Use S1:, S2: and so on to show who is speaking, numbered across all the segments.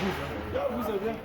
S1: Vous avez bien.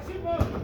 S2: Simon.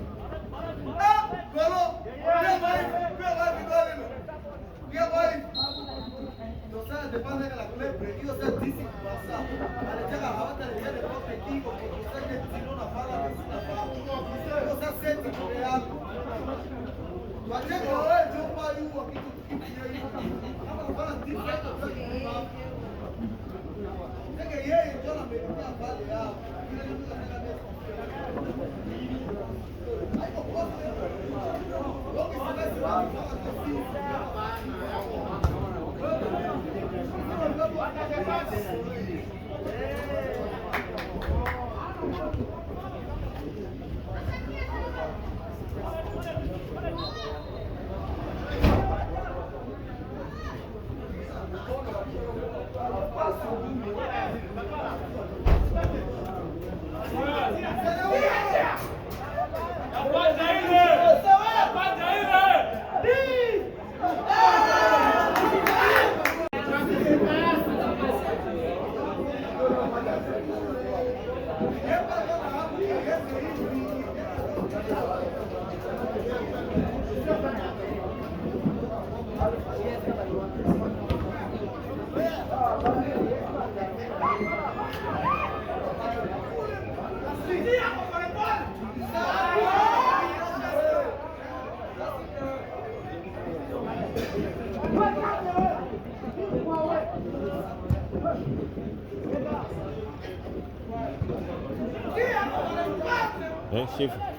S1: Chiffre.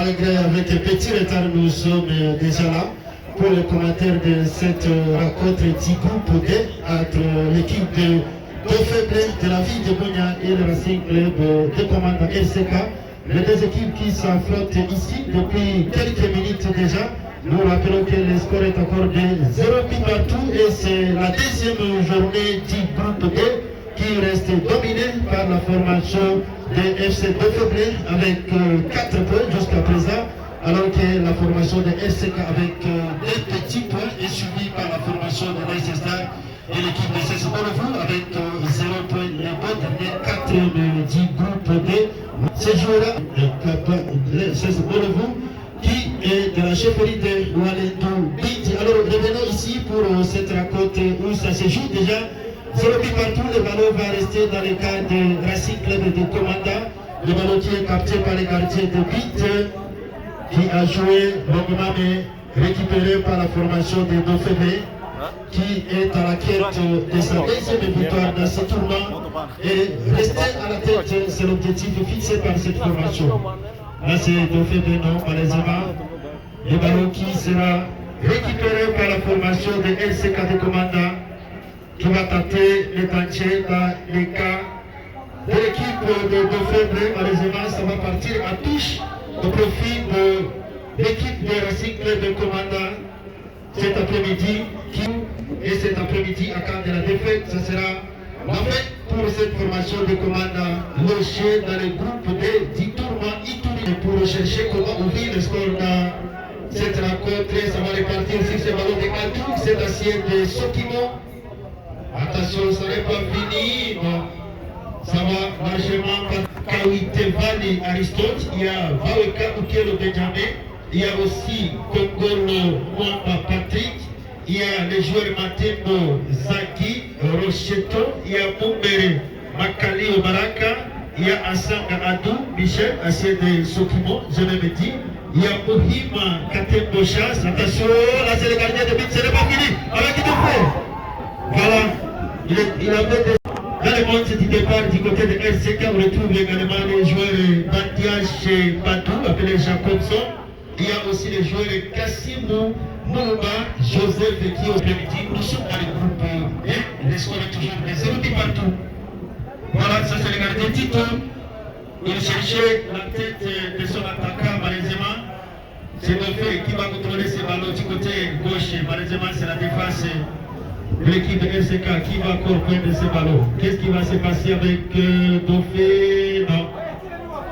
S1: malgré avec un petit retard, nous sommes déjà là pour le commentaire de cette rencontre du groupe D entre l'équipe de Faiblé de la ville de Bougna et le Racing Club de commandant LCK. Les deux équipes qui s'affrontent ici depuis quelques minutes déjà. Nous rappelons que le score est encore de 0 but partout et c'est la deuxième journée du groupe D qui reste dominé par la formation de FC de Faiblé avec 4 points jusqu'à présent, alors que la formation de LCK avec 2 petits points est suivie par la formation de Leicester et l'équipe de CES Bolovo avec 0 points. Les deux derniers 4 du groupe D. Ces joueurs-là, CES Bolovo, qui est de la chefferie de Walendo Bidi. Alors revenons ici pour cette rencontre où ça se joue déjà. 0 but partout, le ballon va rester dans le cas de Racing Club de Commanda. Le ballon qui est capté par les gardiens de but. qui a joué longuement mais récupéré par la formation des Dauphinés, qui est à la quête de sa deuxième victoire dans ce tournoi et rester à la tête, c'est l'objectif fixé par cette formation. Là c'est Dauphiné, non, malheureusement, le ballon qui sera récupéré par la formation de LCK de Commanda, qui va tenter le tantier dans les cas de l'équipe de Dauphiné. Malheureusement, ça va partir à touche au profit de l'équipe de Racing Club de Commanda cet après-midi. Et cet après-midi, à cas de la défaite, ce sera la fête pour cette formation de Commanda logée dans le groupe de 10 tournois Ituri pour rechercher comment ouvrir le score dans cette rencontre. Ça va repartir sur ce ballon de Katou, cette assiette de Sokimo. Attention, ça n'est pas fini. Bon, ça va largement par Kawitevani Aristote. Il y a Vaweka Ukelo Benjamin. Il y a aussi Kongolo Mwamba Patrick. Il y a les joueurs Matendo Zaki Rocheto. Il y a Mumbere Makali Obaraka. Il y a Asanga Adou Michel, assiette de Sokimo, je l'ai dit. Il y a Mohima Katembo Chas. Attention, là c'est le gardien de but, ce n'est pas fini. Avec qui te fait. Voilà, il avait des... Dans le monde du départ du côté de RCK, on retrouve également les joueurs Bandiache Badou, appelé Jacobson. Il y a aussi les joueurs Kassimou Mouma, Joseph qui au midi. Nous sommes dans le groupe 1, les scores toujours des 0 partout. Voilà, ça c'est le gardien Tito. Il cherchait la tête de son attaquant, malheureusement. C'est Dauphin qui va contrôler ces ballons du côté gauche. Malheureusement, c'est la défense de l'équipe de RCK qui va encore prendre ces ballons. Qu'est-ce qui va se passer avec Dauphin? Non.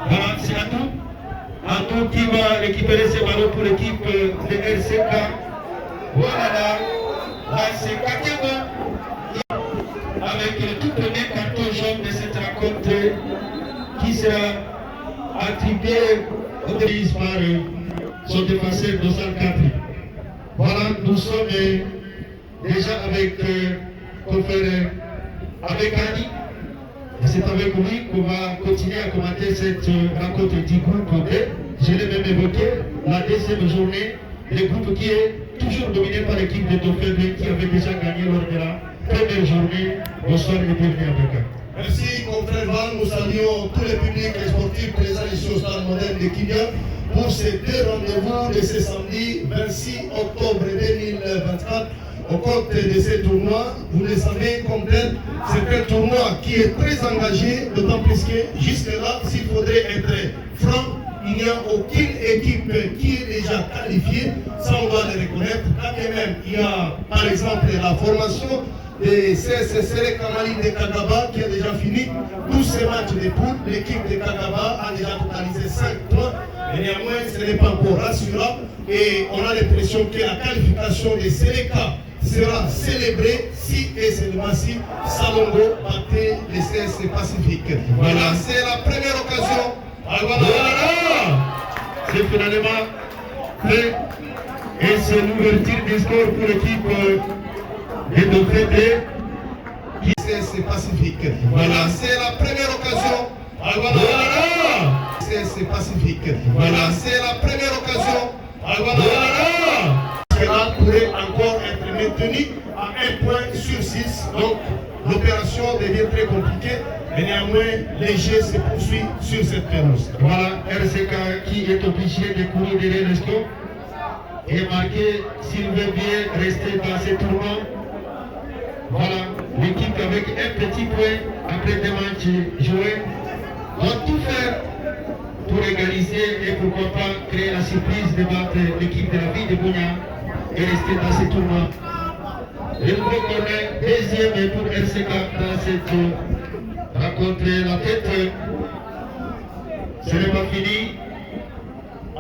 S1: Voilà, c'est Atou. Atou qui va récupérer ces ballons pour l'équipe de RCK. Voilà là c'est Kakebo. Avec le tout premier carton jaune de cette rencontre qui sera attribué au début par son défenseur Dosal Capri. Voilà, nous sommes déjà avec avec Annie. C'est avec lui qu'on va continuer à commenter cette rencontre du groupe B. Je l'ai même évoqué, la deuxième journée, le groupe qui est toujours dominé par l'équipe de Dauphin qui avait déjà gagné lors de la première journée. Bonsoir et bienvenue avec eux.
S3: Merci, confrère Van. Nous saluons tous les publics et sportifs présents ici au stade moderne de Kidia pour ces deux rendez-vous de ce samedi 26 octobre 2024 au compte de ce tournoi. Vous le savez comme tel, c'est un tournoi qui est très engagé, d'autant plus que jusque-là, s'il faudrait être franc, il n'y a aucune équipe qui est déjà qualifiée, ça on doit le reconnaître. Quand même, il y a par exemple la formation de CSSR Kamali de Kagaba qui a déjà fini tous ces matchs de poule. L'équipe de Kagaba a déjà totalisé 5 points, mais néanmoins ce n'est pas encore rassurant et on a l'impression que la qualification de Seleka sera célébrée si et seulement si Salongo battait les CS Pacifique. Voilà, c'est la première occasion.
S1: Voilà, c'est finalement fait et c'est l'ouverture du score pour l'équipe de Dauphin
S3: qui c'est Pacifique. Voilà, c'est la première occasion.
S1: Voilà,
S3: c'est Pacifique.
S1: Voilà,
S3: c'est la première occasion.
S1: Voilà,
S3: cela pourrait encore être maintenu à 1 point sur 6. Donc l'opération devient très compliquée. Mais néanmoins, les jeux se poursuivent sur cette pelouse.
S1: Voilà, RCK qui est obligé de courir derrière le score et marquer s'il veut bien rester dans ce tournoi. Voilà, l'équipe avec un petit point après 2 matchs joués doit tout faire pour égaliser et pourquoi pas créer la surprise de battre l'équipe de la ville de Bounia et rester dans ce tournoi. Le nouveau corner, deuxième pour RCK dans cette rencontre. La tête, ce n'est pas fini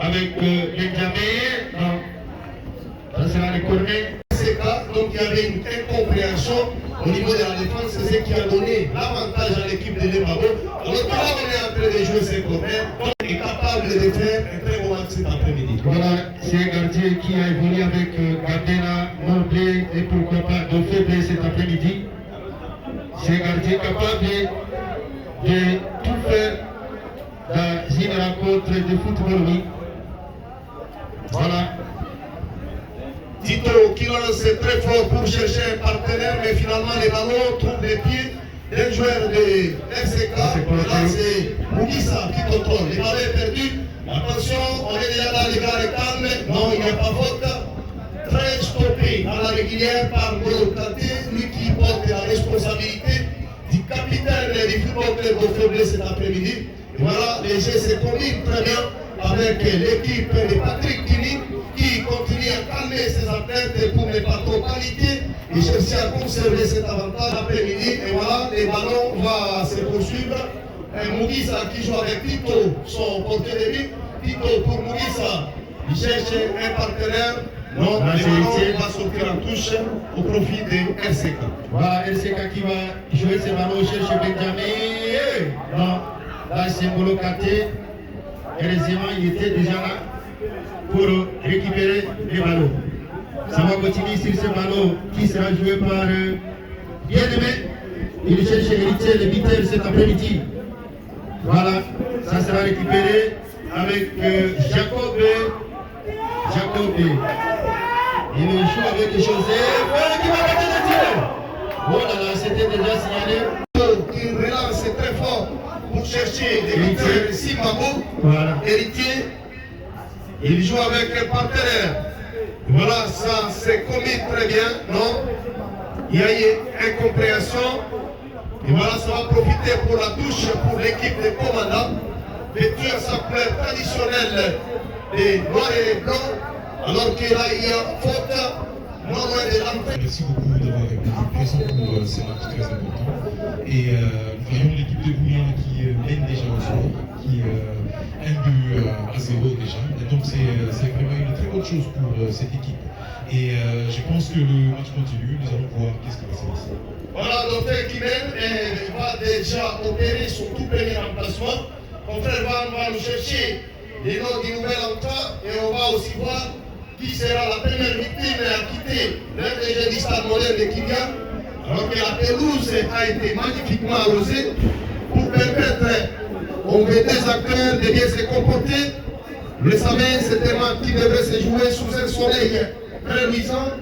S1: avec Benjamin. Non, ça sera le corner.
S3: Donc il y avait une incompréhension au niveau de la défense, c'est ce qui a donné l'avantage à l'équipe de Lemabo. Alors là on est en train de jouer ses corners, donc il est capable de faire un très bon match cet après-midi.
S1: Voilà, c'est un gardien qui a évolué avec Gardena, Morblé et pourquoi pas Dauphin cet après-midi. C'est un gardien capable de tout faire dans une rencontre de football, oui.
S3: Tito qui lance très fort pour chercher un partenaire, mais finalement les ballons trouvent les pieds d'un joueur de RCK. Et là, c'est Mugisa qui contrôle. Les ballons est perdu. Attention, on est déjà dans les gars rectangles. Non, il n'y a pas faute. Très stoppé à la régulière par Ngolo Kanté, lui qui porte la responsabilité du capitaine du football club de Faiblesse cet après-midi. Et voilà, les jeux se combinent très bien avec l'équipe de Patrick Kini qui continue à calmer ses athlètes pour ne pas trop paniquer et chercher à conserver cet avantage après-midi. Et voilà, les ballons vont se poursuivre. Mugisa qui joue avec Tito, son portier de but. Tito pour Mugisa, il cherche un partenaire. Non, le ballon va sortir en touche au profit de RCK.
S1: Voilà, RCK qui va jouer ce ballon, cherche Benjamin. Non, là c'est Ngolo Kanté. Heureusement, il était déjà là pour récupérer les ballons. Ça va continuer sur ce ballon qui sera joué par Bien-Aimé. Il cherche Héritier, le buteur cet après-midi. Voilà, ça sera récupéré avec Jacob. Il joue avec Joseph. Voilà qui va mettre le tir. Oh là là, c'était déjà signalé.
S3: Il relance très fort pour chercher des buteurs Simabou.
S1: Voilà.
S3: Héritier. Il joue avec un partenaire. Voilà, ça s'est commis très bien, non? Il y a eu incompréhension. Et voilà, ça va profiter pour la touche pour l'équipe des commandants. Vêtu à sa couleur traditionnelle des noirs et blancs. Alors que là, il y a faute, non loin de l'entrée.
S4: Merci beaucoup d'avoir été présent pour ces matchs très importants. Et nous voyons l'équipe de Bouillon qui mène déjà au score, qui 1-2 à 0 déjà. Et donc c'est vraiment une très bonne chose pour cette équipe. Et je pense que le match continue, nous allons voir qu'est-ce qui va se passer.
S3: Voilà, docteur Kimen va déjà opérer son tout premier remplacement. Mon frère va nous chercher les noms du nouvel entrant et on va aussi voir qui sera la première victime à quitter l'un des jeunes du stade moderne de Kylian, alors que la pelouse a été magnifiquement arrosée pour permettre aux deux acteurs de bien se comporter. Vous le savez, c'est un match qui devrait se jouer sous un soleil très luisant.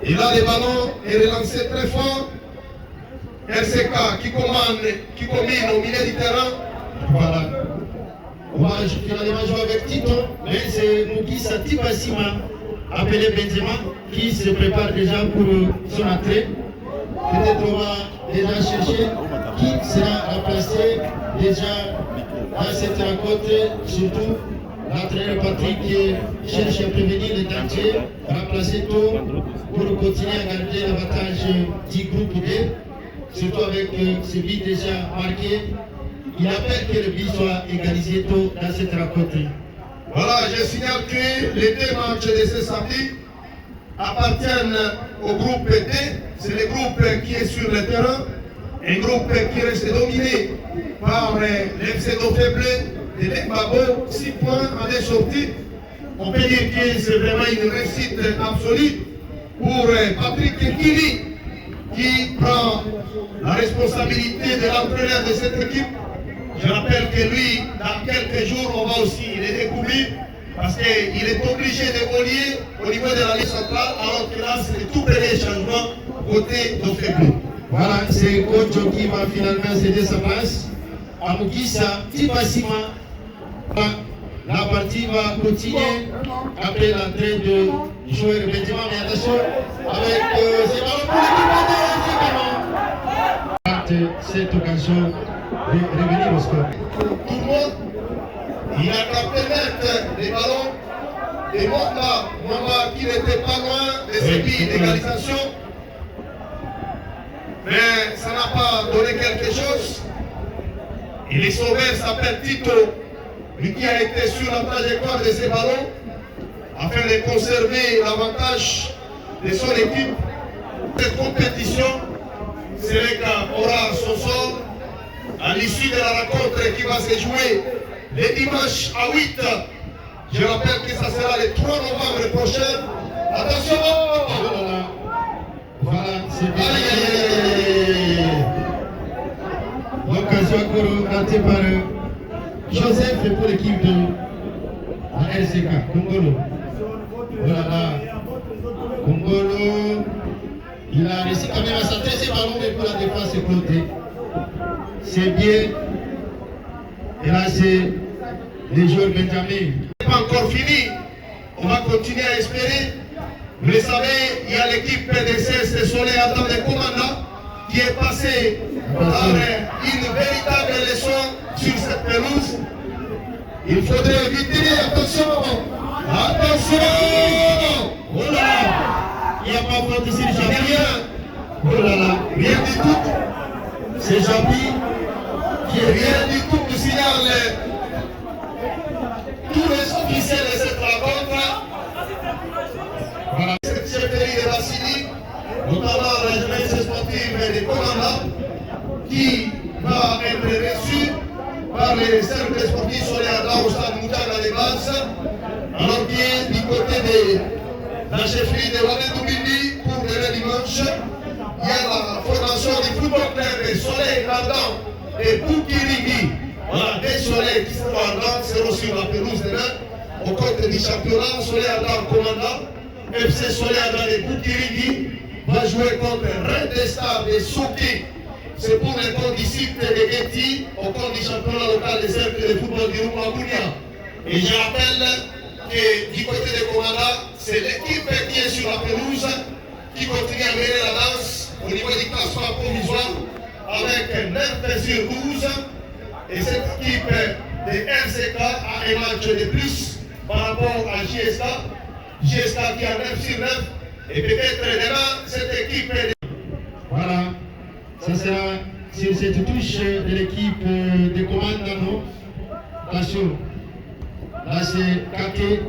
S3: Et là, le ballon est relancé très fort. RCK qui combine au milieu du terrain.
S1: Voilà. On va finalement jouer avec Tito, mais c'est Mugisa Tibasima, appelé Benjamin, qui se prépare déjà pour son entrée. Peut-être on va déjà chercher qui sera remplacé déjà dans cette rencontre, surtout l'entraîneur Patrick qui cherche à prévenir les dangers, remplacer tout pour continuer à garder l'avantage du groupe D, surtout avec ce but déjà marqué. Il appelle que le but soit égalisé tôt dans cette rencontre.
S3: Voilà, je signale que les deux matchs de ce samedi appartiennent au groupe D. C'est le groupe qui est sur le terrain, un groupe qui reste dominé par l'FC Dofeble de l'Embabo, 6 points en 2 sorties. On peut dire que c'est vraiment une réussite absolue pour Patrick Kini qui prend la responsabilité de l'entraîneur de cette équipe. Je rappelle que lui, dans quelques jours, on va aussi le découvrir parce qu'il est obligé d'évoluer au niveau de la ligne centrale, alors que là, c'est le tout premier changement côté d'Ofeble.
S1: Voilà, c'est Kocho qui va finalement céder sa place à Mugisa Tibasima. La partie va continuer après l'entrée de joueur Benjamin. Mais attention, avec ces ballons pour l'équipe de cette occasion de revenir au score.
S3: Tout le monde, il a qu'à permettre les ballons de Mamba qui n'était pas loin de ce but d'égalisation. Mais ça n'a pas donné quelque chose. Et les sauveurs s'appellent Tito, lui qui a été sur la trajectoire de ces ballons afin de conserver l'avantage de son équipe. Cette compétition, Seleka aura son sort à l'issue de la rencontre qui va se jouer le dimanche à 8. Je rappelle que ça sera le 3 novembre prochain. Attention!
S1: Voilà, c'est bien. L'occasion encore ratée par Joseph pour l'équipe de la RCK, Congolo. Voilà, Ngolo, il a réussi quand même à s'intéresser ballon, mais pour la défense, c'est côté. C'est bien. Et là, c'est les joueurs Benjamin.
S3: Ce n'est pas encore fini. On va continuer à espérer. Vous le savez, il y a l'équipe PDC, c'est Soleil Adam de Commandant, qui est passé par une véritable leçon sur cette pelouse. Il faudrait éviter, attention, attention.
S1: Oh là là, il n'y a pas faute ici, Jabi.
S3: Rien,
S1: Oh là là,
S3: rien du tout.
S1: c'est Jabi qui est
S3: Rien du tout qui signale tous les officiels de cette rencontre.
S1: Voilà.
S3: Cette chefferie de Vassili, notamment la jeunesse sportive et des commandants, qui va être reçue par les cercles sportifs solaires au stade Moutana de base, alors qu'il du côté de la chefferie de Wadé-Doubini pour le dimanche. Il y a la formation du football club Soleil Ardent et Boukirigi. Voilà, des soleils qui sont ardents seront sur la pelouse demain au compte du championnat. Soleil Ardent commandant, FC Soleil Ardent et Boukirigi va jouer contre Red Star de Souki. C'est pour les comptes du site de Getty au compte du championnat local des cercles de football du Roumagounia. Et je rappelle que du côté des commandants, c'est l'équipe qui est sur la pelouse qui continue à mener la danse au niveau du classement provisoire avec 9 sur 12. Et cette équipe de RCK a un match de plus par rapport à JSK. JSK qui a 9 sur 9. Et peut-être demain, cette équipe est...
S1: Voilà, ça sera sur cette touche de l'équipe de commandant. Attention, là c'est Kake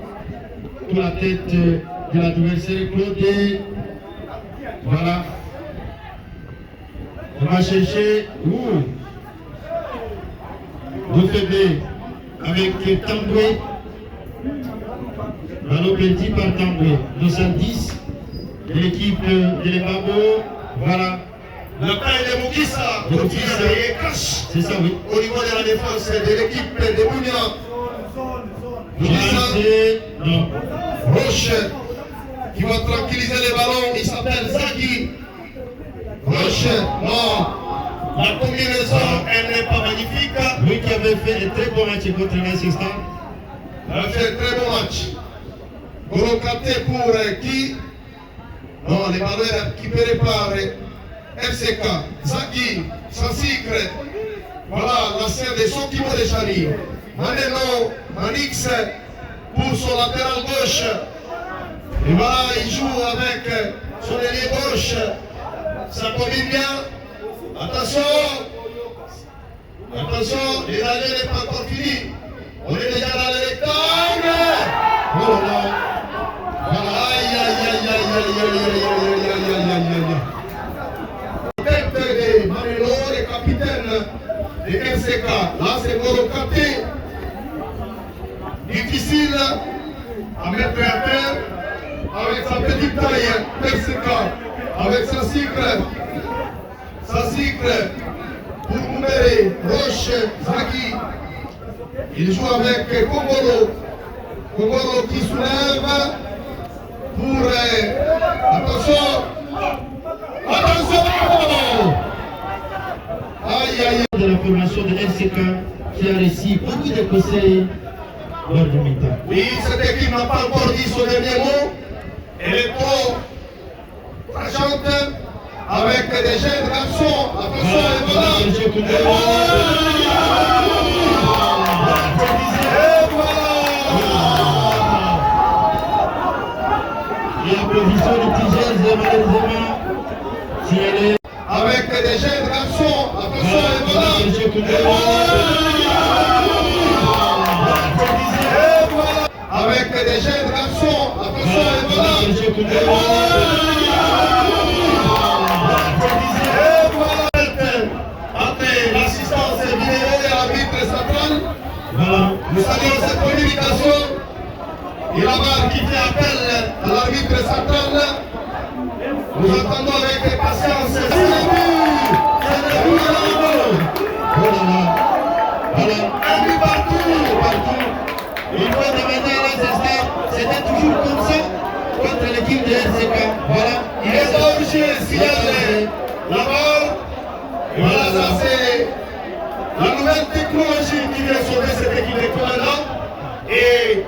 S1: pour la tête de l'adversaire Claude. Voilà, on va chercher Dofebe avec Tamboué. Ballon perdu par Tamboué. 210 de l'équipe de l'Embabo. Voilà.
S3: La taille de Moukissa continue à veiller cash
S1: C'est ça, oui.
S3: au niveau de la défense de l'équipe de Bounia.
S1: Non.
S3: Roche qui va tranquilliser les ballons, il s'appelle Zaki. Roche, non. La combinaison, elle n'est pas magnifique.
S1: Lui qui avait fait un très bon match contre l'assistant.
S3: Elle a fait un très bon match. Golokate pour qui? Non, les ballons récupérés par FCK. Zaki, Sansikre. Voilà, l'ancien de Sokimo de Chani. Maneno, Manix pour son latéral gauche. Et voilà, il joue avec son ailier gauche. Ça combine bien. Attention. Attention, les années n'est pas encore fini. On est déjà dans le rectangle.
S1: Oh là là.
S3: Voilà, aïe, aïe, aïe, aïe, aïe, aïe, aïe, aïe, aïe, aïe, aïe, aïe. Tête de Manelo, le capitaine de RCK. Là, c'est Golokate. Difficile à mettre à terre avec sa petite taille. RCK. Avec sa cycle. Sa cycle. Pour Moumere, Roche, Zaki. Il joue avec Kogoro. Kogoro qui soulève pour... attention. Attention. Aïe, aïe.
S1: De la formation de RCK qui a reçu beaucoup de conseils lors du mi-temps.
S3: Oui, cette équipe n'a pas encore dit son dernier mot. Elle est trop frachante avec des jeunes garçons. Attention, et voilà. Et voilà.
S1: Et la provision de Tigers, malheureusement, si elle est...
S3: Avec des jeunes garçons. Attention, et voilà. Et voilà. Avec des jeunes garçons. Attention, et voilà. Après l'assistance vidéo de l'arbitre central, nous saluons cette communication. Et là-bas qui fait appel à l'arbitre central. Nous attendons avec patience. C'est le but. C'est le but de la balle.
S1: Oh là là. Voilà.
S3: Un but partout.
S1: Il faut demander à l'instant, c'était toujours comme ça contre l'équipe de RCK. Voilà.
S3: Il est obligé, signale la balle. Et voilà, ça c'est la nouvelle technologie qui vient sauver cette équipe de commandants. Et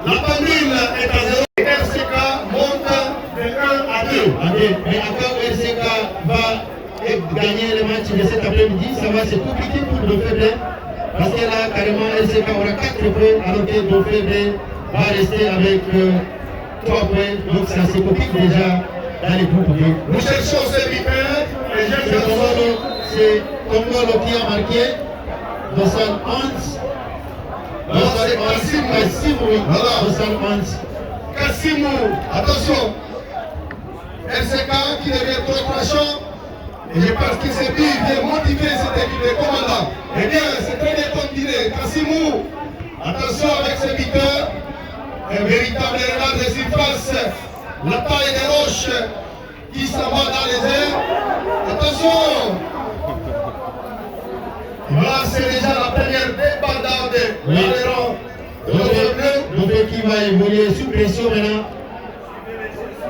S3: la pendule est à 0. Et RCK monte de 1 à 2.
S1: Mais encore RCK va gagner le match de cet après-midi, ça va se compliquer pour Dauphin. Parce que là, carrément, RCK aura 4 points, alors que Dauphin va rester avec 3 points. Donc ça se complique déjà dans les groupes B.
S3: Nous cherchons ce buteur. Et
S1: c'est Kongolo qui a marqué dans salle 11.
S3: Non, c'est Kassimou. Voilà.
S1: Dans salle 11.
S3: Kassimou, attention. RCK qui devient trop crachant. Et je pense que c'est lui qui vient motiver cette équipe de commandants. Eh bien, c'est très bien combiné. Kassimou, attention avec ce buteur. Un véritable renard de surface. La taille des roches qui s'en va dans les airs. Attention. Et voilà, c'est déjà la première débandade dans les rangs de notre bleu.
S1: Donc qui va évoluer sous pression maintenant.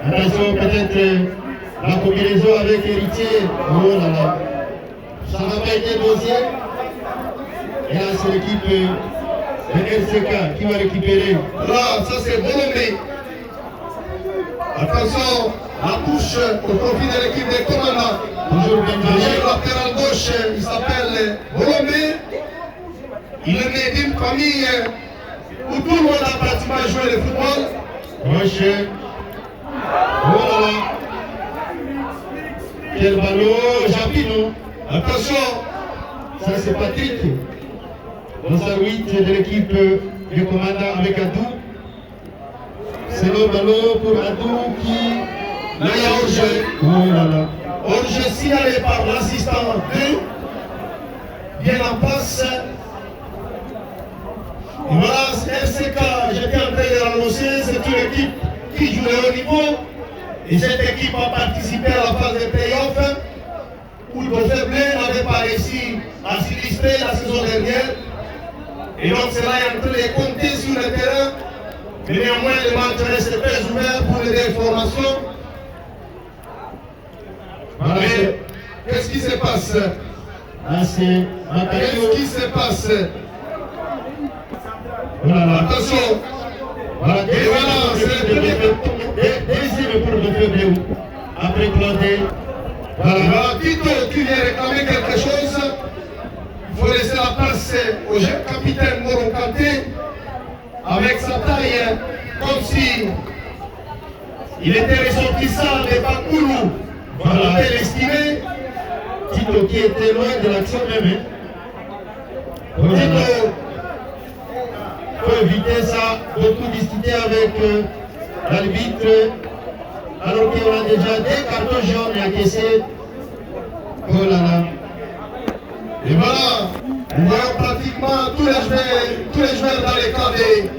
S1: Attention, peut-être la combinaison avec Héritier. Oh là là. Ça n'a pas été dosé. Et là, c'est l'équipe de RCK qui va récupérer.
S3: Là, ça c'est Bolomé. Attention, la touche au profit de l'équipe des commandants.
S1: Toujours bien
S3: Le latéral gauche, il s'appelle Bolomé. Il est né d'une famille où tout le monde a pratiquement joué le football.
S1: Gauche. Oh là là. Quel ballon, Japino.
S3: Attention,
S1: Ça c'est Patrick. Dans sa 8 de l'équipe du commandant avec Adou. C'est le ballon pour Adou qui...
S3: là il y a hors-jeu.
S1: Oh là là.
S3: Hors-jeu signalé par l'assistant 2. Bien en passe. Et voilà, RCK, j'étais en train de l'annoncer, c'est une équipe qui joue le haut niveau. Et cette équipe a participé à la phase de play-off où le Dauphin Bleu n'avait pas réussi à s'illustrer la saison dernière. Et donc cela est en train de compter sur le terrain. Mais néanmoins, le match reste très ouvert pour les informations.
S1: Voilà,
S3: Mais qu'est-ce qui se passe?
S1: là c'est Macario.
S3: Qu'est-ce qui se passe?
S1: Oh là là.
S3: Attention!
S1: Voilà,
S3: Et voilà, c'est le premier
S1: deuxième pour le Fébré. Après Claudé.
S3: Voilà, Tito qui vient réclamer quelque chose. Il faut laisser la place au jeune capitaine Moro Kanté avec sa taille comme si il était ressortissant de Bakoulou. Voilà, on peut l'estimer.
S1: Tito qui était loin de l'action même. Oh là là.
S3: Tito,
S1: Il faut éviter ça, beaucoup discuter avec l'arbitre, alors qu'on a déjà des cartons jaunes à caisser. Oh là là.
S3: et voilà, nous voyons pratiquement tous les joueurs dans les camps des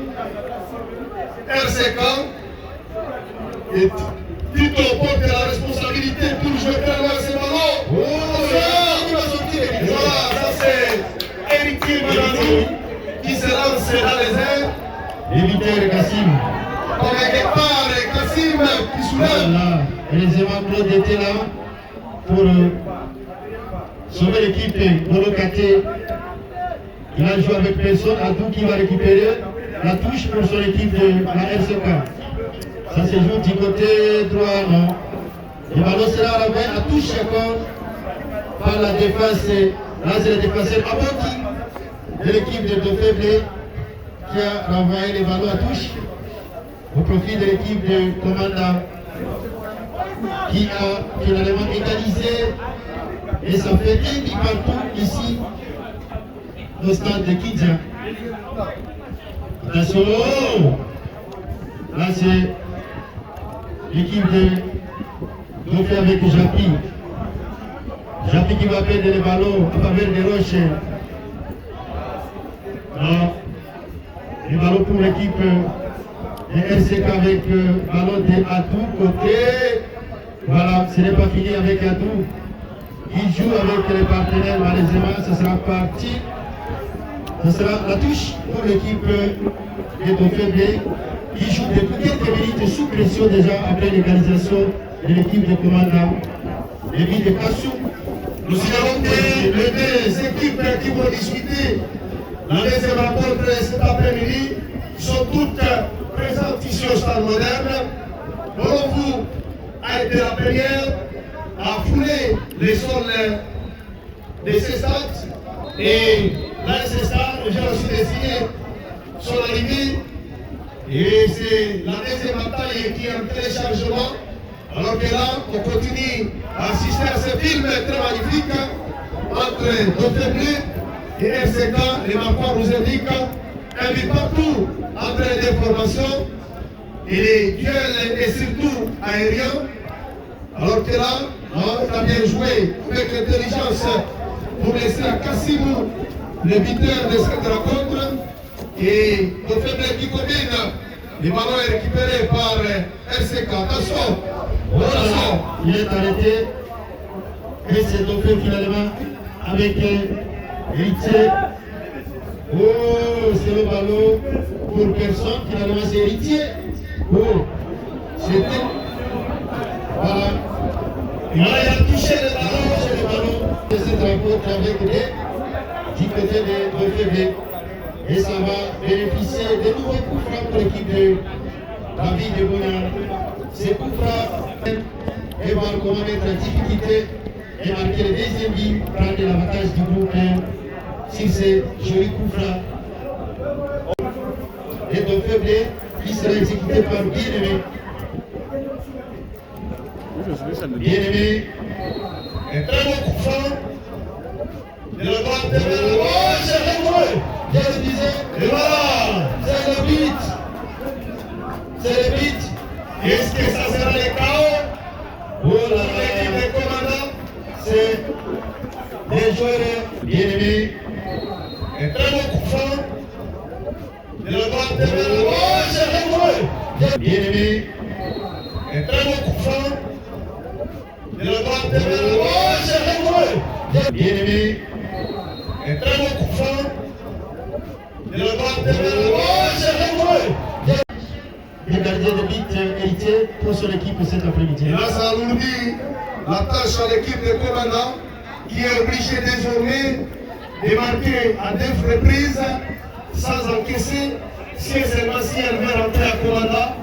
S3: RCK. Et Tito porte la responsabilité pour jouer très loin ce ballon. Il va sortir. Et voilà, ça c'est Héritier Madani qui se lance dans les airs.
S1: Éviter Kassim.
S3: Comme un départ, Kassim qui soulève.
S1: Voilà. Heureusement, Claude était là pour sauver l'équipe Molokaté. Il a joué avec personne. Adou qui va récupérer la touche pour son équipe de la RCK. Ça se joue du côté droit, non? Le ballon sera renvoyé à touche encore par la défense. Là, c'est le défenseur Aboki de l'équipe de Dauphin Bleu qui a renvoyé les ballons à touche au profit de l'équipe de commandant qui a finalement égalisé. Et ça fait un but partout ici au stade de Kidja. Attention! Là, c'est l'équipe de Dauphin avec Japi. Japi qui va perdre les ballons à faveur des roches. Non. Les ballons pour l'équipe de RCK avec ballon de Adou côté. Voilà, ce n'est pas fini avec Adou. Il joue avec les partenaires, malheureusement, ce sera parti. Ce sera la touche pour l'équipe de Dauphin Bleu. qui joue depuis quelques minutes sous pression déjà après l'égalisation de l'équipe de commandant. Les buts de Kassou.
S3: Nous signalons que les deux équipes qui vont discuter la deuxième rencontre cet après-midi sont toutes présentes ici au Stade Moderne. Bolovu a été la première à fouler les sols de ces stades et l'AS Stade, j'ai aussi désigné son arrivée et c'est la deuxième bataille qui est en téléchargement. Alors que là, on continue à assister à ce film très magnifique entre Dauphin et RCK. Les marqueurs nous indiquent un but partout entre les deux formations et les duels et surtout aériens. Alors que là, on a bien joué avec l'intelligence pour laisser à Kassimou le buteur de cette rencontre. Et Dauphin qui combine, le ballon est récupéré par RCK. Attention!
S1: Voilà, il est arrêté. Et c'est Dauphin finalement avec Héritier. Oh, c'est le ballon pour personne. Finalement, c'est Héritier. Oh, c'était. Voilà.
S3: Et là, il a touché le ballon.
S1: De cette rencontre avec du côté de Dauphin. Et ça va bénéficier de nouveaux coups francs pour l'équipe de David de Bognard. Ces coups francs et voir comment mettre en difficulté et marquer le deuxième but, prendre l'avantage du groupe 1 sur ces jolis coups francs. Et donc faible qui sera exécuté par Bien-Aimé. Bien-Aimé.
S3: Un très bon coup franc. Et le droit de la gauche,
S1: je le disais.
S3: et voilà.
S1: C'est le but. C'est le but.
S3: Est-ce que ça sera le chaos
S1: Oh
S3: pour
S1: là
S3: l'équipe
S1: là.
S3: des commandants?
S1: C'est des joueurs bien-aimés.
S3: Un très bon coup franc. Et le droit de la gauche,
S1: Bien-aimé.
S3: un très bon coup franc. Et le droit de la gauche,
S1: Bien-aimé.
S3: un très bon coup franc. Et le droit de la gauche,
S1: Le gardien de but héritier pour son équipe cet après-midi.
S3: et là, ça alourdit la tâche à l'équipe de commandant qui est obligée désormais de marquer à 9 reprises sans encaisser si et seulement si elle veut rentrer à commandant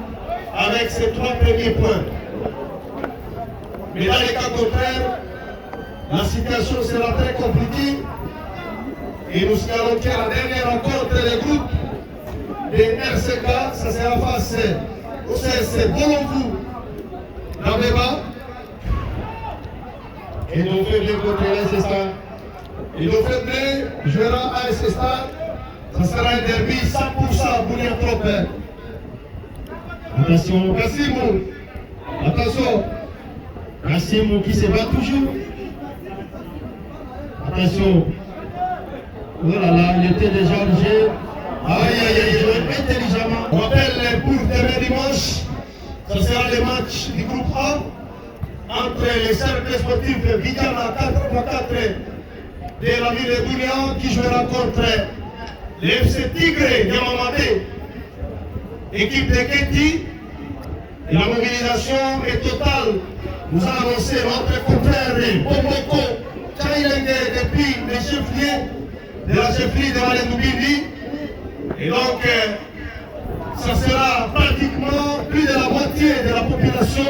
S3: avec ses 3 premiers points. Mais dans les cas contraires, la situation sera très compliquée et nous signalons que la dernière rencontre des groupes de RCK, ça sera face au CSC Bolovu d'Abeba.
S1: Et donc, faible contre l'AS Stade.
S3: Et le Fébré jouera à AS Stade. Ça sera un derby 100% Bouniatrope.
S1: Attention,
S3: Kassimou, attention.
S1: Kassim qui se bat toujours. Attention. Oh là là, il était déjà en jeu.
S3: Aïe aïe aïe aïe.
S1: Intelligemment.
S3: On rappelle pour demain dimanche, ce sera le match du groupe A entre les cercles sportifs Vidjana 4x4 de la ville de Bounia qui jouera contre le FC Tigre de Mamade, équipe de Keti. Et la mobilisation est totale. Nous a annoncé notre confrère Bomboko Tchaïlenge depuis le chef-lieu de la chefferie de Valendoubili. Et donc, ça sera pratiquement plus de la moitié de la population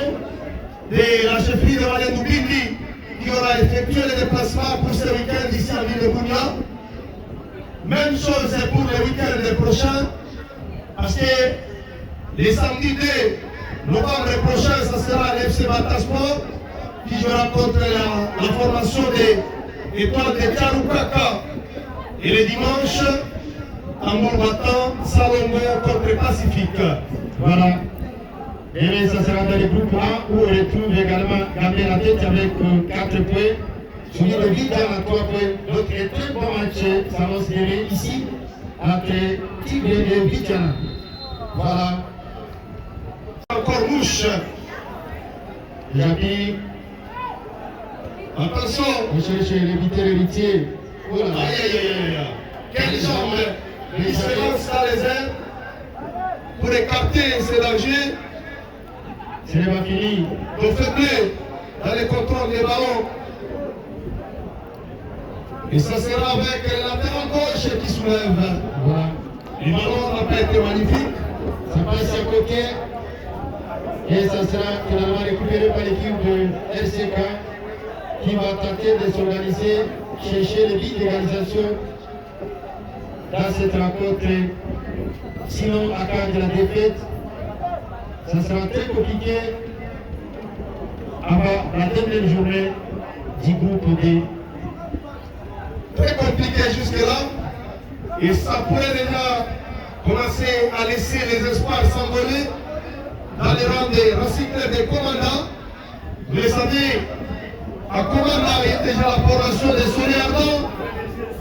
S3: de la chefferie de Valendoubili qui aura effectué le déplacement pour ce week-end ici à l'île de Bounia. Même chose pour le week-end prochain, parce que les samedis 2 novembre prochain, ça sera l'FC Batasport qui jouera contre la formation des étoiles de Tiarukaka. Et le dimanche, Tambour battant, Salongo contre Pacifique.
S1: Voilà. Et bien, ça sera dans le groupe A où on retrouve également Gambé la tête avec 4 points. Celui de Vidjana à 3 points. Donc, un très bon match s'annonce demain ici entre Tigre et Vidjana. Voilà.
S3: Encore mouche.
S1: Jabi,
S3: Attention.
S1: on cherche l'éviter l'héritier. Oh là là.
S3: Aïe aïe aïe aïe. Quelle jambe qui se lance dans les airs pour pour écarter ces dangers.
S1: Ce n'est pas fini.
S3: Dauphin Bleu dans les contrôles des ballons. Et ça sera avec le latéral gauche qui soulève.
S1: Voilà.
S3: Le ballon n'a pas été magnifique.
S1: Ça passe à côté. Et ça sera finalement récupéré par l'équipe de RCK qui va tenter de s'organiser, chercher le but d'égalisation dans cette rencontre. Sinon, à cause de la défaite, ça sera très compliqué avant la dernière journée du groupe D.
S3: Très compliqué jusque-là. Et ça pourrait déjà commencer à laisser les espoirs s'envoler dans les rangs des recycleurs des commandants. Vous le savez, à commandant, il y a déjà la formation de Soriardon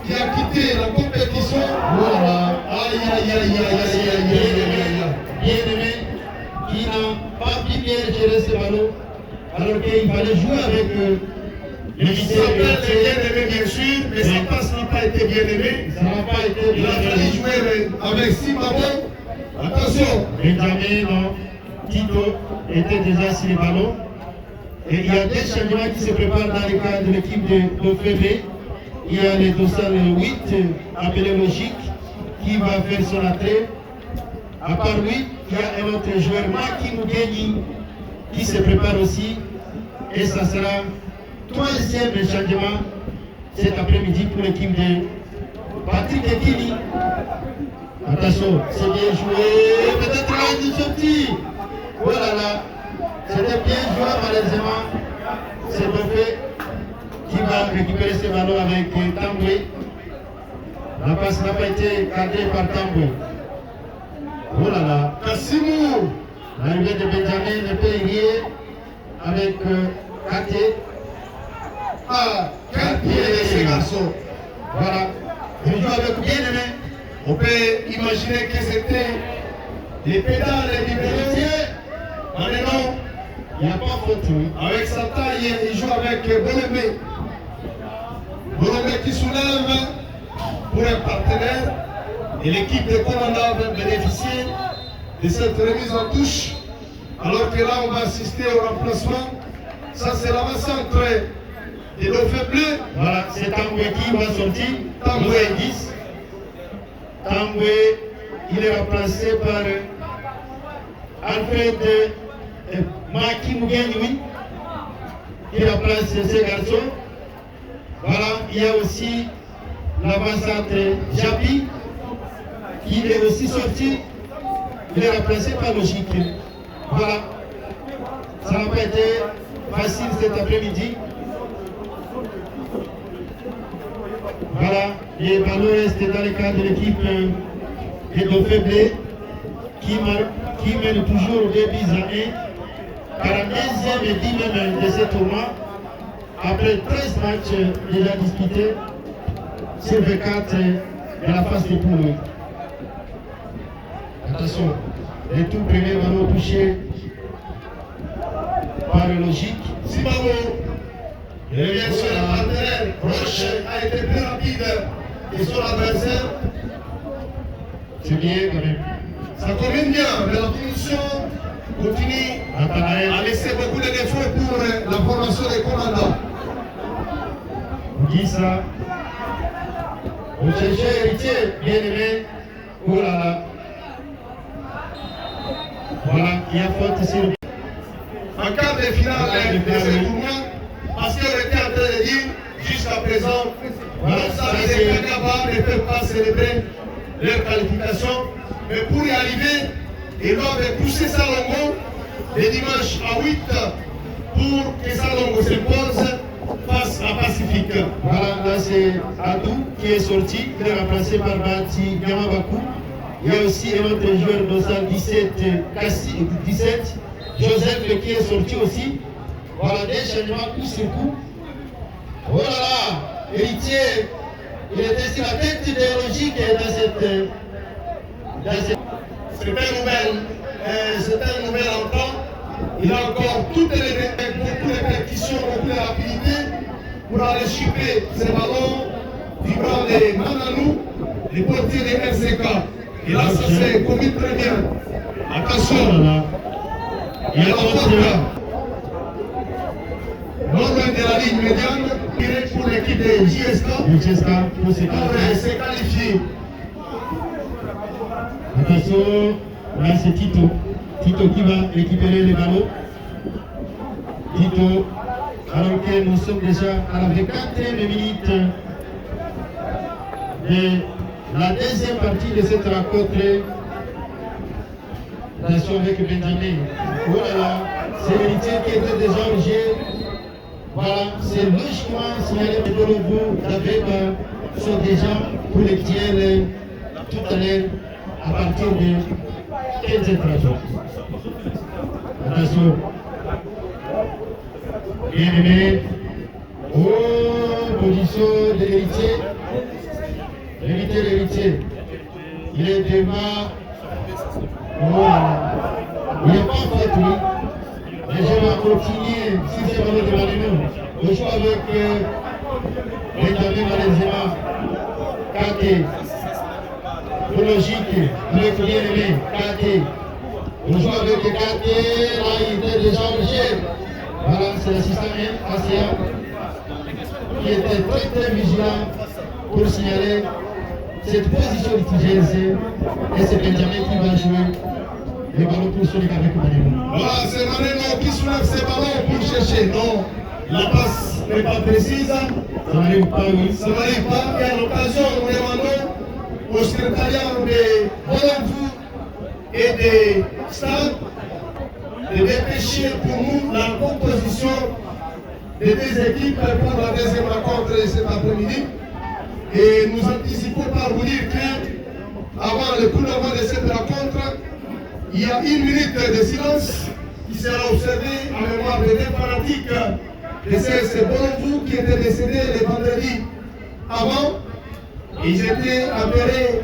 S3: qui a quitté la compétition.
S1: Voilà.
S3: Aïe, aïe, aïe, aïe, aïe, aïe, aïe, aïe, aïe.
S1: Bien-aimé qui n'a pas bien géré ce ballon alors qu'il fallait jouer avec
S3: Il s'appelle les bien-aimés, bien sûr, mais sa passe n'a pas été bien aimée.
S1: Ça n'a pas été
S3: Il a fallu jouer avec Simabo. Attention.
S1: Benjamin, Tito était déjà sur le ballon. Et il y a des changements qui se préparent dans le cadre de l'équipe de l'OFB. Il y a le dossard 8, appelé Logique, qui va faire son entrée. À part lui, il y a un autre joueur, Maki Mugeni, qui se prépare aussi. Et ça sera troisième changement cet après-midi pour l'équipe de Patrick Ekini. Attention, c'est bien joué. Peut-être là, il est sorti. Oh là là, c'était bien joué, malheureusement. C'est Bofé qui va récupérer ce ballon avec Tamboué. La passe n'a pas été cadrée par Tamboué. Oh là là,
S3: Kassimou.
S1: l'arrivée de Benjamin ne peut rier avec Kate.
S3: Ah, quel pied de ces garçons.
S1: Voilà, il joue avec bien-aimé.
S3: On peut imaginer que c'était les pédales du vélocier. Maintenant,
S1: Il n'y a pas faute, oui.
S3: avec sa taille, il joue avec Bolomé. Bolomé qui soulève pour un partenaire. Et l'équipe de commandants va bénéficier de cette remise en touche. Alors que là, on va assister au remplacement. Ça, c'est l'avant-centre de Dauphin Bleu.
S1: Voilà, c'est Tamboué qui va sortir.
S3: Tamboué.
S1: 10. Tamboué, il est remplacé par Alfred Maki Mugeni, oui, qui remplace ce garçon. Voilà, il y a aussi l'avant-centre Jabi, qui est aussi sorti. Il est remplacé par Logique. Voilà, ça n'a pas été facile cet après-midi. Voilà, les ballons restent dans le cadre de l'équipe de Dauphin Bleu qui mène toujours 2 buts à 1. 41e et 10e de ce tournoi. Après 13 matchs déjà disputés sur 24 de la phase de poule. Attention, le tout premier ballon touché par Logique.
S3: Simabo. Et bien sûr, le partenaire Roche a été plus rapide que son adversaire.
S1: C'est bien quand même.
S3: Ça combine bien, mais la finition continue à laisser beaucoup de défauts pour la formation des commandants.
S1: On dit ça. On cherchait héritier, bien aimé. Oh là là. Voilà, il y a faute sur.
S3: En quart de finale de ce tournoi, parce qu'on était en train de dire jusqu'à présent, les Kagaba ne peuvent pas célébrer leur qualification, mais pour y arriver, ils doivent pousser Salongo le dimanche à 8 pour que Salongo s'impose face à Pacifique.
S1: Voilà, là c'est Adou qui est sorti, il est remplacé par Bati Gamabaku. Il y a aussi un autre joueur dossal 17, Joseph qui est sorti aussi. Voilà, des changements coup sur coup. Oh là là, héritier, il était sur la tête idéologique dans cette.
S3: C'est un nouvel entrant. Il a encore toutes beaucoup de percussions, beaucoup de rapidité pour aller chipper ces ballons du bras de Mananou, les portiers de RCK. Et là, ça s'est commis très bien. Attention,
S1: Il y a
S3: la faute non loin de la ligne médiane, direct pour l'équipe de JSK.
S1: pour se
S3: Pour se qualifier.
S1: Attention, là c'est Tito. Tito qui va récupérer les ballons. Tito, alors que nous sommes déjà à la 24e minute de la deuxième partie de cette rencontre. Attention avec Benjamin. Oh là là, c'est l'héritier qui était déjà obligé. Voilà, c'est logiquement signalé que vous d'avec sont déjà pour les tiers tout à l'heure à partir de 15h30. Attention. Bien aimé. Oh, position de l'héritier. L'héritier. Il est devant. Oh là là. Il n'est pas fait, oui. Mais je vais continuer si c'est vraiment devant nous. Je suis avec Benjamin Malenzema, Kate. Pour logique, avec bien-aimé, Kate. On joue avec Kate, là il était déjà obligé. Voilà, c'est l'assistant ACA qui était très très vigilant pour signaler cette position litigieuse. Et c'est Benjamin qui va jouer le ballon pour Sonic avec Maneno.
S3: Voilà, c'est Maneno qui soulève ses ballons pour chercher. Non, la passe n'est pas précise.
S1: Ça n'arrive pas, oui.
S3: Ça n'arrive pas. Et à l'occasion, nous demandons au secrétariat de Volontou et des stades de dépêcher pour nous la composition des deux équipes pour la deuxième rencontre de cet après-midi. Et nous anticipons par vous dire que avant le coup d'envoi de cette rencontre, il y a 1 minute de silence qui sera observée en mémoire des deux fanatiques de CS Bolonvou qui étaient décédés le vendredi avant. Ils étaient enterrés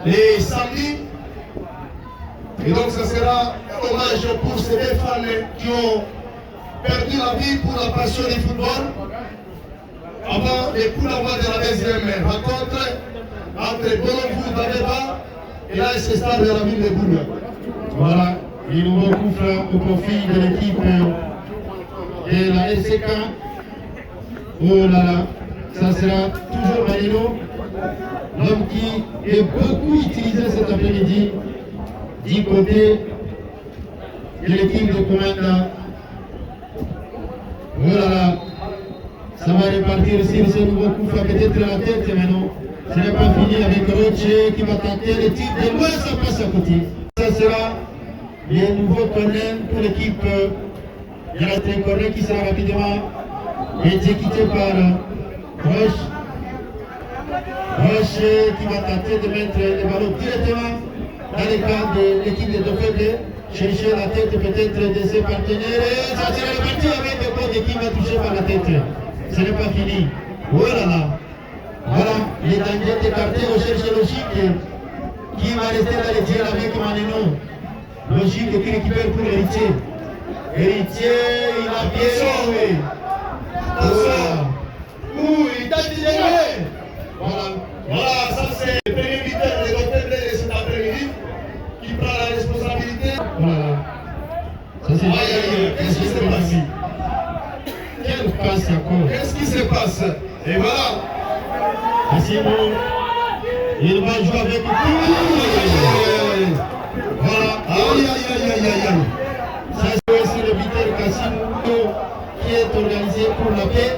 S3: les samedis. Et donc ce sera un hommage pour ces deux fans qui ont perdu la vie pour la passion du football avant le coup d'envoi de la deuxième rencontre entre Bolonvou d'Abeba et l'AS Stade de la ville de Boulogne.
S1: Voilà, le nouveau coup franc au profit de l'équipe de la RCK. Oh là là, ça sera toujours Maneno, l'homme qui est beaucoup utilisé cet après-midi du côté de l'équipe de Commanda. Oh là là, ça va repartir sur ce nouveau coup franc, peut-être la tête maintenant. Ce n'est pas fini avec Roche qui va tenter le tir de loin, ça passe à côté. Ça sera le nouveau corner pour l'équipe de la corner qui sera rapidement exécuté par Roche. Roche qui va tenter de mettre le ballon directement dans le cadre de l'équipe de Dofebe, chercher la tête peut-être de ses partenaires. Et ça sera reparti avec le code qui va toucher par la tête. Ce n'est pas fini. Oh là là. Voilà, les dangers écartés, on cherche logique. Qui va rester dans les tirs avec Maneno? Logique qui récupère pour l'héritier. Héritier, il a bien joué.
S3: Ouh, il t'a dit
S1: Voilà.
S3: Voilà, ça c'est le premier buteur de Dofebe de cet après-midi qui prend la responsabilité.
S1: Voilà. Ça c'est
S3: Qu'est-ce qui se passe?
S1: Quelle passe encore?
S3: Qu'est-ce qui se passe? Et voilà.
S1: Assimo, il va jouer avec
S3: Voilà. Aïe.
S1: Ça c'est aussi le buteur Cassimo qui est organisé pour la paix.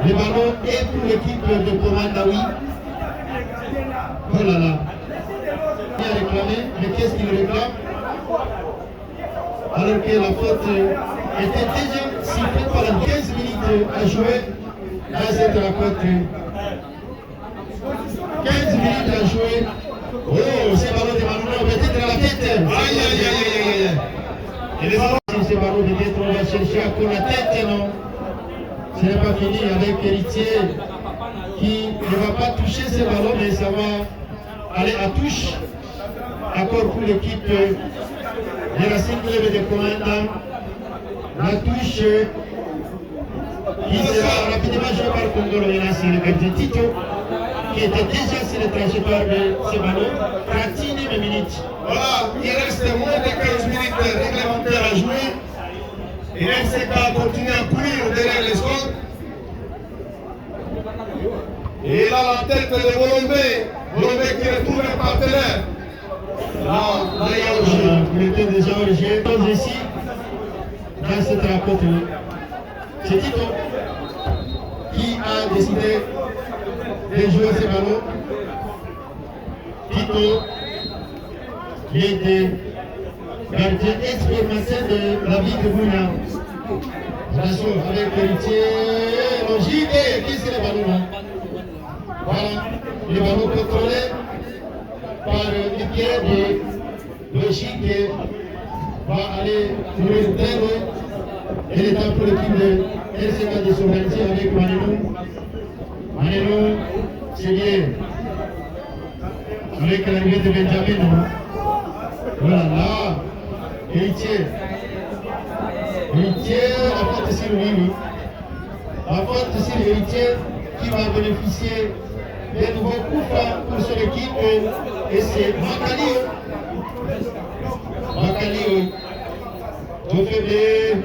S1: Le ballon est pour l'équipe de Komandawi. Oh là là. Il a réclamé, mais qu'est-ce qu'il réclame? Alors que la faute était déjà sifflée pendant 15 minutes à jouer dans cette rencontre. 15 minutes à jouer. Oh, ce ballon de Maneno peut-être à la tête.
S3: Aïe. Et les ballons.
S1: Si ce ballon peut-être on va chercher encore la tête, non? Ce n'est pas fini avec Héritier qui ne va pas toucher ce ballon, mais ça va aller à touche. Encore pour l'équipe de la Club de Commanda. La touche qui sera rapidement jouée par Kongolo. Et là, c'est le gardien Tito qui était déjà sur le trajectoire de ce ballon, Pratini Meminic.
S3: Voilà, il reste moins de 15 minutes réglementaires à jouer. Et MCK continue à courir derrière les scores. Et là, la tête de Bolombe qui retrouve un partenaire. Là, il y a le jeu.
S1: Il était déjà au jeu. Tous ici, dans cette rencontre, c'est Tito qui a décidé de jouer ce ballon. Tito, qui était gardien expérimenté de la ville de Bouina. Attention avec l'héritier logique et qui c'est le ballon là? Voilà, le ballon contrôlé par le pied de logique va aller courir très loin. Et il est temps pour l'équipe de LCK de s'organiser avec Maneno. Maneno, c'est bien. Avec l'arrivée de Benjamin. Voilà là, héritier. Héritier, la faute sur lui. La faute sur l'héritier qui va bénéficier des nouveaux coups francs pour son équipe. Et c'est Makalio. Makalio. Au faible.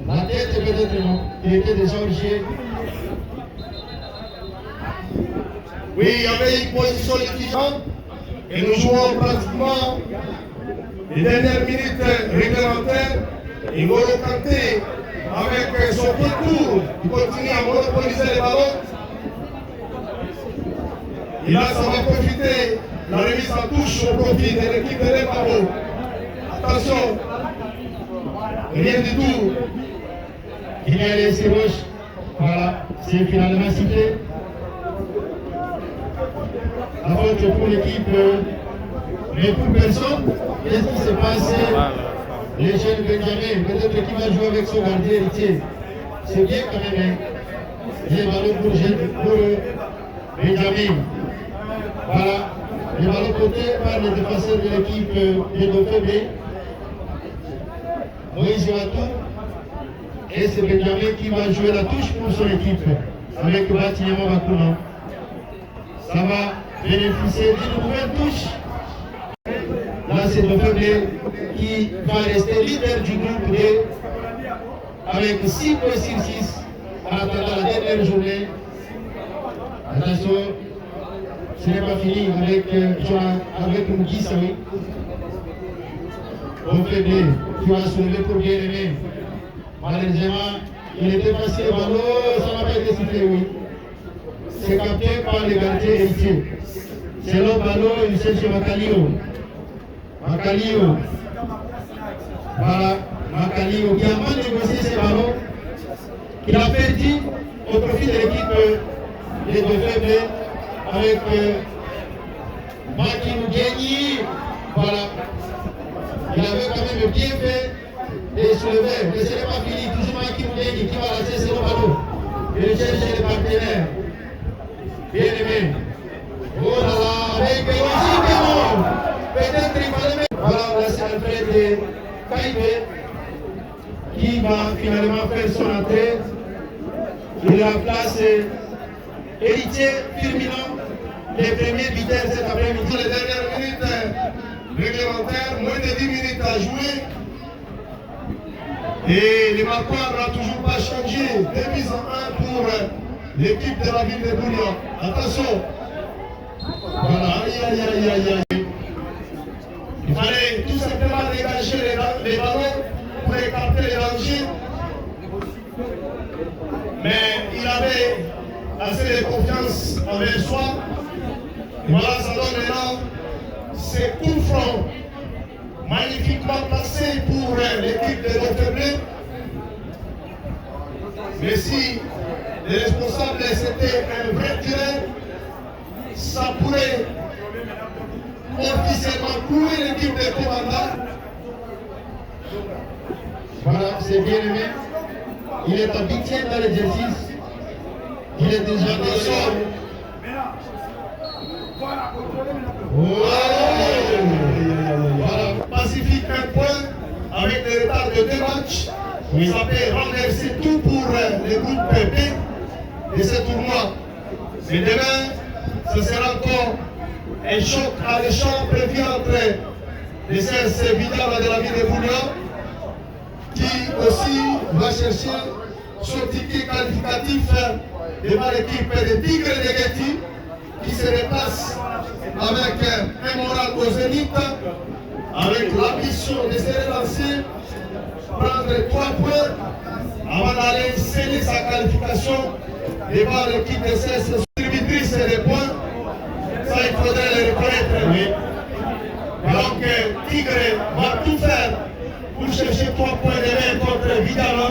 S1: La tête peut-être non. Il était déjà obligé.
S3: Oui, il y avait une position litigeante. Et nous jouons pratiquement les dernières minutes réglementaires. Et Ngolo Kanté, avec son pied court, il continue à monopoliser les ballons. Et là, ça va profiter la remise en touche au profit de l'équipe de Lembabo. Attention, rien du tout.
S1: Il y a les rouges. Voilà, c'est finalement sifflé. La faute pour l'équipe, mais pour personne. Qu'est-ce qui se passe? Les jeunes Benjamin, peut-être qu'il va jouer avec son gardien héritier. C'est bien quand même. Les ballons pour Benjamin. Voilà, les ballons cotés par les défenseurs de l'équipe de Dofebe. Moïse Joatou. Et c'est Benjamin qui va jouer la touche pour son équipe avec Batignama Bakuna. Ça va bénéficier d'une nouvelle touche. Là, c'est Dofebe qui va rester leader du groupe D avec 6 points sur 6 en attendant la dernière journée. Attention, ce n'est pas fini avec Mugi Sawi. Dofebe qui va soulever pour bien aimer. Malheureusement, il était passé le ballon, ça n'a pas été sifflé, oui. C'est capté par les gardiens héritiers. C'est le ballon, il cherche Makalio. Makalio. Voilà, Makalio qui a mal négocié ce ballon, qu'il a perdu au profit de l'équipe des Dofebe avec Maki Mugeni. Voilà. Il avait quand même bien fait. Et soulever, mais ce n'est pas fini, toujours Maki Mugeni qui va lâcher sur le ballon. Et chercher les partenaires. Bien aimé. Oh là là, avec Yoshikemo. Peut-être il fallait mettre. Voilà, là c'est Alfred Kaïbe qui va finalement faire son entrée. Il remplace héritier Firmino, les premiers buteurs cet après-midi.
S3: Les dernières minutes réglementaires, moins de 10 minutes à jouer. Et le marqueur n'a toujours pas changé. 2 buts en 1 pour l'équipe de la ville de Bounia. Attention. Voilà, aïe, aïe, aïe, aïe. Il fallait tout simplement dégager les ballons pour écarter les dangers. Mais il avait assez de confiance envers soi. Et voilà, ça donne maintenant ces coups francs magnifiquement placés pour l'équipe de Dofebe. Mais si les responsables c'était un vrai tireur, ça pourrait officiellement courir l'équipe de Komanda.
S1: Voilà, c'est bien aimé. Il est habitué dans l'exercice. Il est déjà dans le sol.
S3: Voilà, pacifique un point avec le retard de 2 matchs. Ça peut renverser tout pour le groupe PP de ce tournoi. Et demain, ce sera encore un choc alléchant prévu entre les CS Vidal de la ville de Boulogne, qui aussi va chercher son ticket qualificatif devant l'équipe des Tigres de Guety, qui se déplace avec un moral au zénith, avec l'ambition de se relancer, prendre 3 points avant d'aller sceller sa qualification devant l'équipe de CS distributrice des points. Ça, il faudrait le reconnaître. Oui. Donc, Tigre va tout faire pour chercher 3 points de main contre Vidala.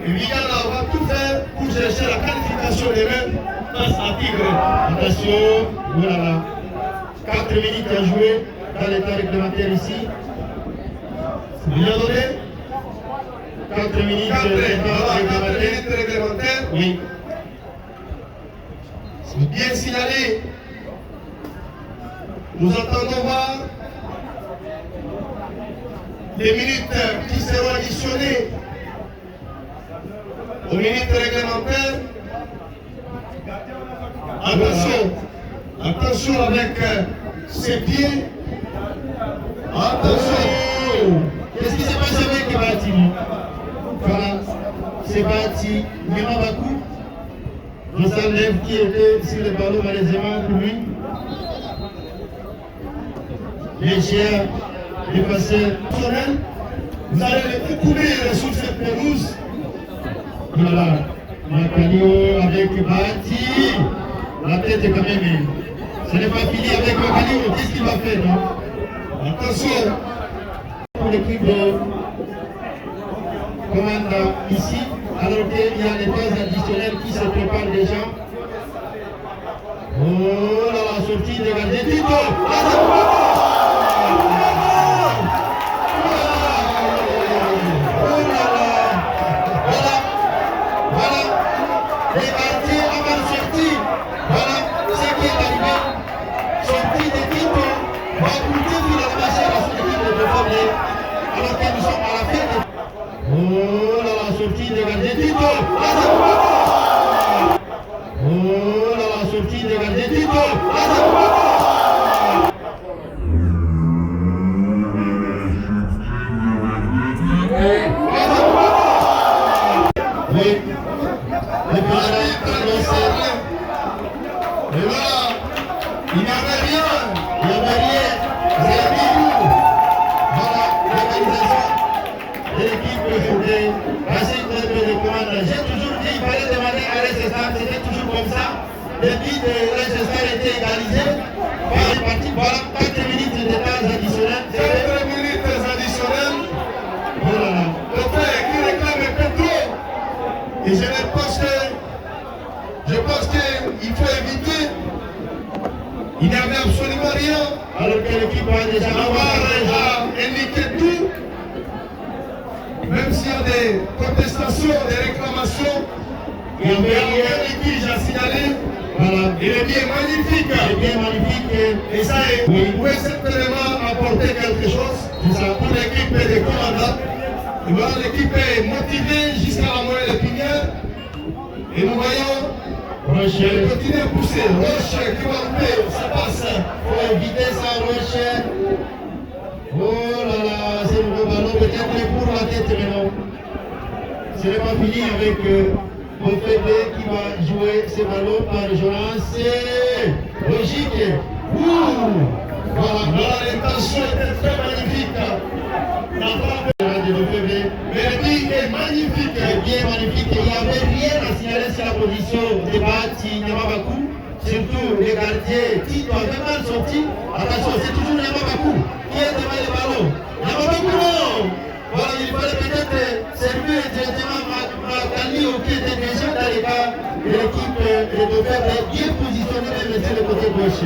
S3: Et Vidala va tout faire pour chercher la qualification de main face à Tigre.
S1: Attention, voilà. 4 minutes à jouer dans l'état réglementaire ici.
S3: Bien donné.
S1: 4 minutes
S3: réglementaire.
S1: Oui.
S3: Bien signalé. Nous attendons voir les minutes qui seront additionnées aux minutes réglementaires. Attention, attention avec ses pieds. Attention.
S1: Qu'est-ce qui s'est passé avec Bati? Voilà, c'est Bati Nyamabakou. Jossan Lev qui était sur le ballon malheureusement pour lui. Les chiens, les passeurs.
S3: Vous allez les découvrir sur cette pelouse.
S1: Voilà, Makalio avec Bati. La tête est quand même. Ce n'est pas fini avec Makalio. Qu'est-ce qu'il va faire, non?
S3: Attention.
S1: Pour l'équipe de commandant ici, alors qu'il y a les phases additionnelles qui se préparent déjà. Oh là là, sortie de gardien Tito. Alors que nous sommes à la fin de... Oh là là, sortie de gardien Tito. Oh là là, sortie de gardien Tito. Oui. Le président Carlos.
S3: Et voilà. Il n'y avait rien.
S1: Il n'y avait rien. C'est Bigou. Voilà l'organisation de l'équipe de Racing Club de Commande. J'ai toujours dit qu'il fallait demander à Leicester, c'était toujours comme ça. Le but de Leicester était égalisé par les parties. Voilà, 4 minutes de temps additionnels.
S3: 4 minutes additionnelles.
S1: Oh là là.
S3: Le frère qui réclame un peu trop. Et je pense qu'il faut éviter. Il n'y avait absolument rien.
S1: Alors que l'équipe a déjà
S3: indiqué tout. Même s'il y a des contestations, des réclamations, il y a un litige à signaler.
S1: Voilà.
S3: Il est bien magnifique.
S1: Il est bien magnifique.
S3: Et ça,
S1: oui.
S3: il pouvait certainement apporter quelque chose pour l'équipe des commandants. Et voilà, l'équipe est motivée jusqu'à la moelle épinière. Et nous voyons
S1: Roche.
S3: elle continue à pousser. Roche qui va louper, ça passe.
S1: Il faut éviter ça, Roche. Oh là là, c'est le gros ballon. Peut-être pour la tête, mais non. Ce n'est pas fini avec Bofebe qui va jouer ce ballon par Jonas. Logique.
S3: Voilà, l'intention était très magnifique. La frappe
S1: de Bofebe.
S3: mais le tir est magnifique.
S1: C'est bien magnifique. Il n'y avait rien à signaler sur la position de Bati Nyamabakou. Surtout les gardiens qui avaient mal sorti. Attention, c'est toujours Nyamabakou qui est devant le ballon. Nyamabakou non. Voilà, il fallait peut-être servir directement Makalio qui était déjà dans les cas de l'équipe de Bofebe bien positionnée même sur le côté gauche.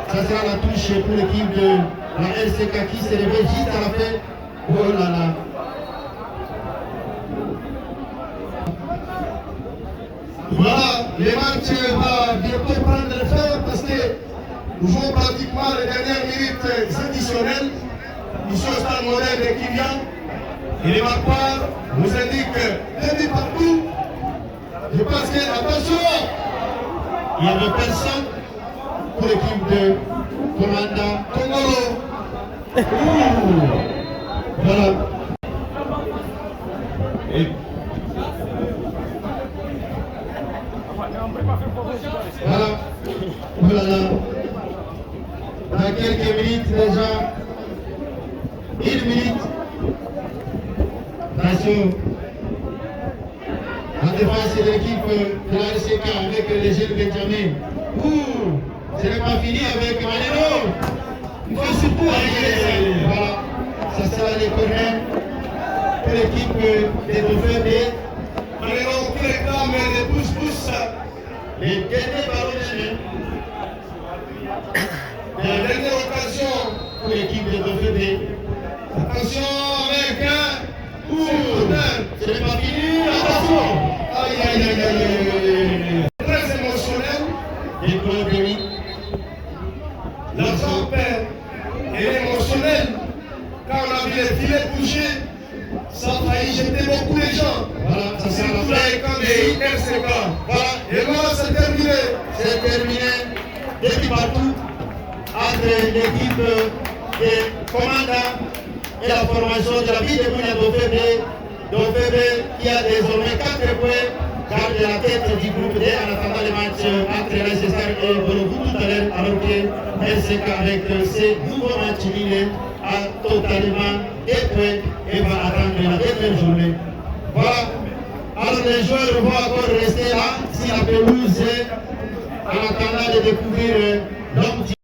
S1: Ça sera la touche pour l'équipe de la RCK qui se réveille juste à la fin. Oh là là.
S3: Voilà, les matchs vont bientôt prendre le feu parce que nous jouons pratiquement les dernières minutes additionnelles. Nous sommes au stade moderne de Kylian. Et les marqueurs nous indiquent 2 buts partout. Je pense que, attention,
S1: Il n'y avait personne pour l'équipe de Commanda Congolo. Voilà. Et voilà. Voilà. Dans quelques minutes déjà. 1 minute. Attention. En défense de l'équipe de la RCK avec les jeunes Benjamin. Ce n'est pas fini avec Manero. Il faut surtout arriver. Voilà. Ça sera les corners pour l'équipe des Dauphins.
S3: Manero qui réclame les pouces-pouces.
S1: Les derniers ballons
S3: La dernière occasion
S1: pour l'équipe des Dauphins.
S3: Attention avec un
S1: Ce n'est pas fini. Attention.
S3: Aïe aïe aïe aïe aïe. Très émotionnel.
S1: Des clubs de lui.
S3: L'argent perd. Et émotionnel. Quand on a vu les filets bouger, ça a failli jeter beaucoup de gens.
S1: Voilà, ça sera la
S3: Surtout les camps des RCK.
S1: Voilà.
S3: Et voilà, c'est terminé.
S1: C'est terminé. Depuis partout, entre l'équipe des commandants et la formation de la ville de Mounia Dauphébé, qui a désormais 4 points, garde la tête du groupe D en attendant le match entre Leicester et Borougou tout à l'heure, alors que RCK avec ses nouveaux matchs nuls a totalement des points et va attendre la dernière journée. Voilà. Alors les joueurs vont encore rester là si la pelouse est en attendant de découvrir l'homme